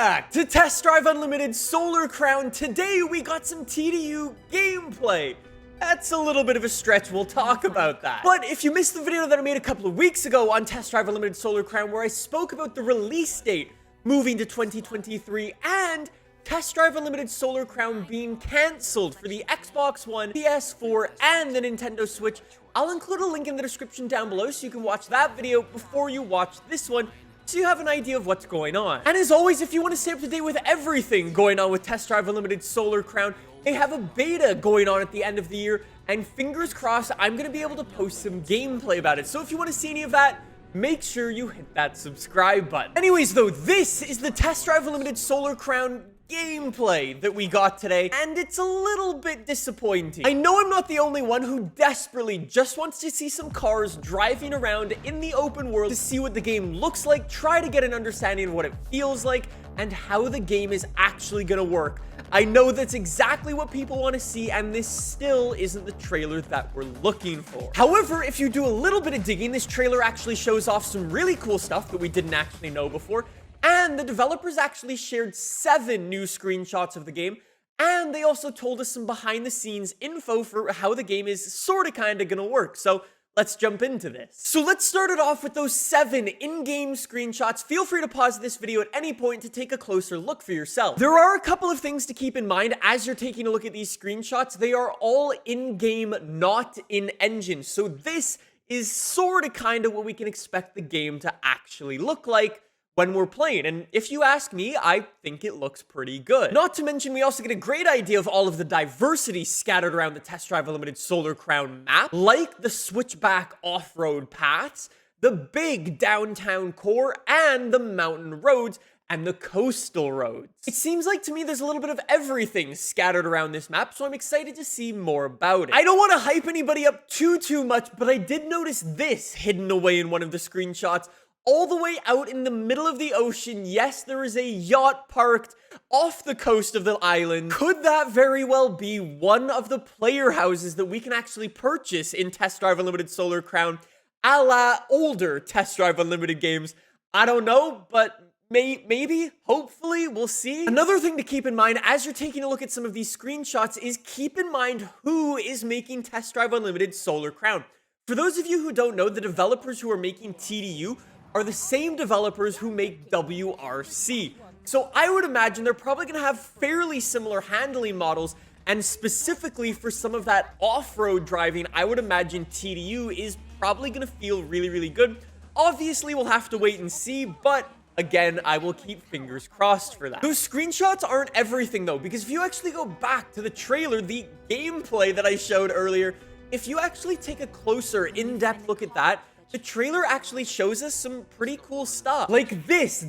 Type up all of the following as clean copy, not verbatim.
back to Test Drive Unlimited Solar Crown. Today we got some TDU gameplay. That's a little bit of a stretch, we'll talk about that. But if you missed the video that I made a couple of weeks ago on Test Drive Unlimited Solar Crown where I spoke about the release date moving to 2023 and Test Drive Unlimited Solar Crown being cancelled for the Xbox One, PS4, and the Nintendo Switch, I'll include a link in the description down below so you can watch that video before you watch this one, so you have an idea of what's going on. And as always, if you want to stay up to date with everything going on with Test Drive Unlimited Solar Crown, they have a beta going on at the end of the year, and fingers crossed, I'm going to be able to post some gameplay about it. So if you want to see any of that, make sure you hit that subscribe button. Anyways, though, this is the Test Drive Unlimited Solar Crown gameplay that we got today, and it's a little bit disappointing. I know I'm not the only one who desperately just wants to see some cars driving around in the open world to see what the game looks like, try to get an understanding of what it feels like, and how the game is actually gonna work. I know that's exactly what people want to see, and this still isn't the trailer that we're looking for. However, if you do a little bit of digging, this trailer actually shows off some really cool stuff that we didn't actually know before. And the developers actually shared 7 new screenshots of the game, and they also told us some behind-the-scenes info for how the game is sorta kinda gonna work, so let's jump into this. So let's start it off with those 7 in-game screenshots. Feel free to pause this video at any point to take a closer look for yourself. There are a couple of things to keep in mind as you're taking a look at these screenshots. They are all in-game, not in-engine, so this is sorta kinda what we can expect the game to actually look like when we're playing, and if you ask me, I think it looks pretty good. Not to mention, we also get a great idea of all of the diversity scattered around the Test Drive Unlimited Solar Crown map, like the switchback off-road paths, the big downtown core, and the mountain roads, and the coastal roads. It seems like to me there's a little bit of everything scattered around this map, so I'm excited to see more about it. I don't want to hype anybody up too much, but I did notice this hidden away in one of the screenshots. All the way out in the middle of the ocean, yes, there is a yacht parked off the coast of the island. Could that very well be one of the player houses that we can actually purchase in Test Drive Unlimited Solar Crown, a la older Test Drive Unlimited games? I don't know, but maybe, hopefully, we'll see. Another thing to keep in mind as you're taking a look at some of these screenshots is keep in mind who is making Test Drive Unlimited Solar Crown. For those of you who don't know, the developers who are making TDU are the same developers who make WRC. So I would imagine they're probably going to have fairly similar handling models, and specifically for some of that off-road driving, I would imagine TDU is probably going to feel really good. Obviously, we'll have to wait and see, but again, I will keep fingers crossed for that. Those screenshots aren't everything though, because if you actually go back to the trailer, the gameplay that I showed earlier, if you actually take a closer, in-depth look at that, the trailer actually shows us some pretty cool stuff. Like this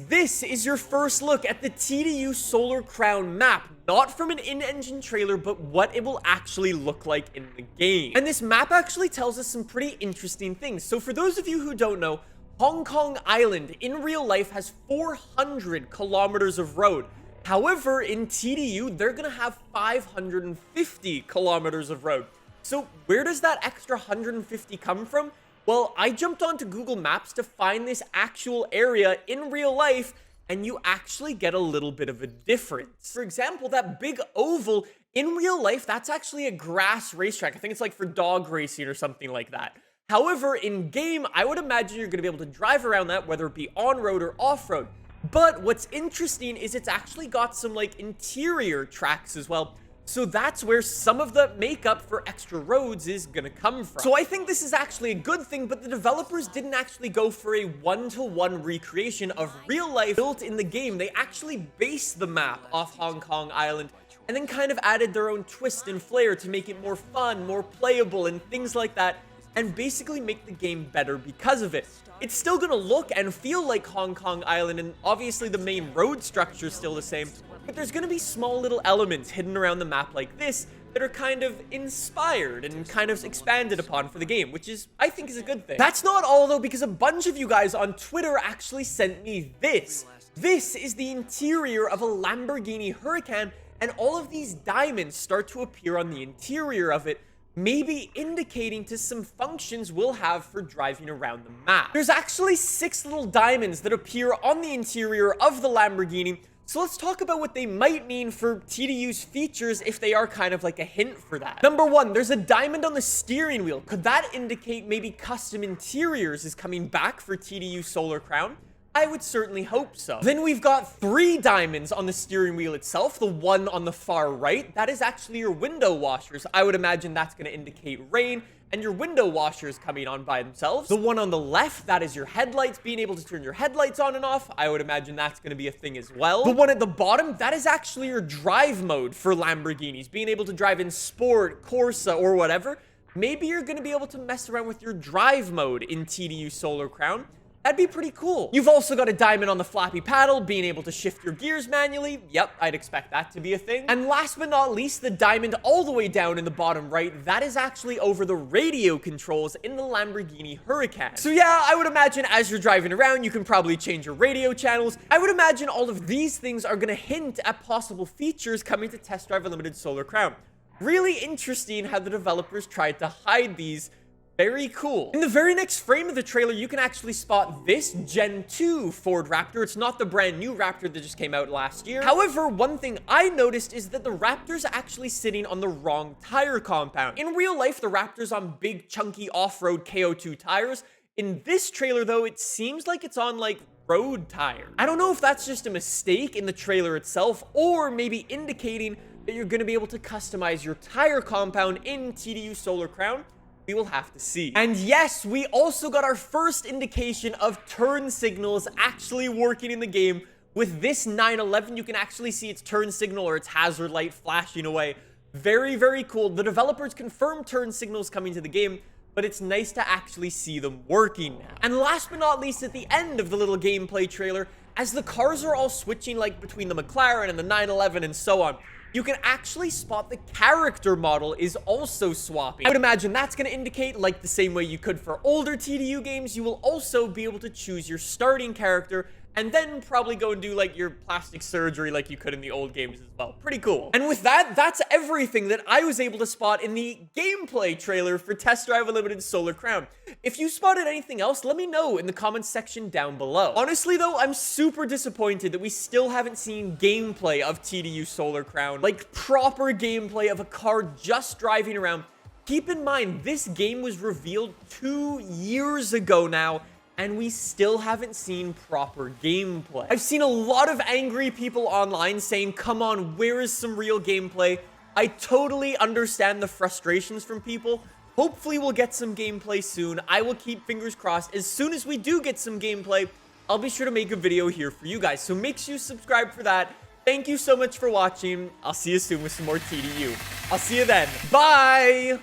is your first look at the TDU Solar Crown map. Not from an in-engine trailer, but what it will actually look like in the game. And this map actually tells us some pretty interesting things. So for those of you who don't know, Hong Kong Island in real life has 400 kilometers of road. However, in TDU, they're gonna have 550 kilometers of road. So where does that extra 150 come from? Well, I jumped onto Google Maps to find this actual area in real life, and you actually get a little bit of a difference. For example, that big oval in real life, that's actually a grass racetrack. I think it's like for dog racing or something like that. However, in game, I would imagine you're gonna be able to drive around that, whether it be on-road or off-road. But what's interesting is it's actually got some like interior tracks as well. So that's where some of the makeup for extra roads is gonna come from. So I think this is actually a good thing, but the developers didn't actually go for a one-to-one recreation of real life built in the game. They actually based the map off Hong Kong Island and then kind of added their own twist and flair to make it more fun, more playable, and things like that, and basically make the game better because of it. It's still gonna look and feel like Hong Kong Island, and obviously the main road structure is still the same, but there's gonna be small little elements hidden around the map like this that are kind of inspired and kind of expanded upon for the game, which is, I think, is a good thing. That's not all though, because a bunch of you guys on Twitter actually sent me this. This is the interior of a Lamborghini Huracan, and all of these diamonds start to appear on the interior of it, maybe indicating to some functions we'll have for driving around the map. There's actually 6 little diamonds that appear on the interior of the Lamborghini, So let's talk about what they might mean for TDU's features if they are kind of like a hint for that. Number one, there's a diamond on the steering wheel. Could that indicate maybe custom interiors is coming back for TDU Solar Crown? I would certainly hope so. Then we've got 3 diamonds on the steering wheel itself. The one on the far right, that is actually your window washers. I would imagine that's going to indicate rain and your window washers coming on by themselves. The one on the left, that is your headlights, being able to turn your headlights on and off. I would imagine that's going to be a thing as well. The one at the bottom, that is actually your drive mode for Lamborghinis, being able to drive in Sport, Corsa, or whatever. Maybe you're going to be able to mess around with your drive mode in TDU Solar Crown. That'd be pretty cool. You've also got a diamond on the flappy paddle, being able to shift your gears manually. Yep, I'd expect that to be a thing. And last but not least, the diamond all the way down in the bottom right, that is actually over the radio controls in the Lamborghini Huracan. So yeah, I would imagine as you're driving around, you can probably change your radio channels. I would imagine all of these things are gonna hint at possible features coming to Test Drive Unlimited Solar Crown. Really interesting how the developers tried to hide these. Very cool. In the very next frame of the trailer, you can actually spot this Gen 2 Ford Raptor. It's not the brand new Raptor that just came out last year. However, one thing I noticed is that the Raptor's actually sitting on the wrong tire compound. In real life, the Raptor's on big, chunky off-road KO2 tires. In this trailer, though, it seems like it's on, like, road tires. I don't know if that's just a mistake in the trailer itself, or maybe indicating that you're going to be able to customize your tire compound in TDU Solar Crown. We will have to see. And yes, we also got our first indication of turn signals actually working in the game. With this 911, you can actually see its turn signal or its hazard light flashing away. Very, very cool. The developers confirmed turn signals coming to the game, but it's nice to actually see them working now. And last but not least, at the end of the little gameplay trailer, as the cars are all switching like between the McLaren and the 911 and so on, you can actually spot the character model is also swapping. I would imagine that's going to indicate, like the same way you could for older TDU games, you will also be able to choose your starting character and then probably go and do like your plastic surgery like you could in the old games as well. Pretty cool. And with that, that's everything that I was able to spot in the gameplay trailer for Test Drive Unlimited Solar Crown. If you spotted anything else, let me know in the comments section down below. Honestly though, I'm super disappointed that we still haven't seen gameplay of TDU Solar Crown. Like proper gameplay of a car just driving around. Keep in mind, this game was revealed 2 years ago now, and we still haven't seen proper gameplay. I've seen a lot of angry people online saying, come on, where is some real gameplay? I totally understand the frustrations from people. Hopefully we'll get some gameplay soon. I will keep fingers crossed. As soon as we do get some gameplay, I'll be sure to make a video here for you guys. So make sure you subscribe for that. Thank you so much for watching. I'll see you soon with some more TDU. I'll see you then. Bye!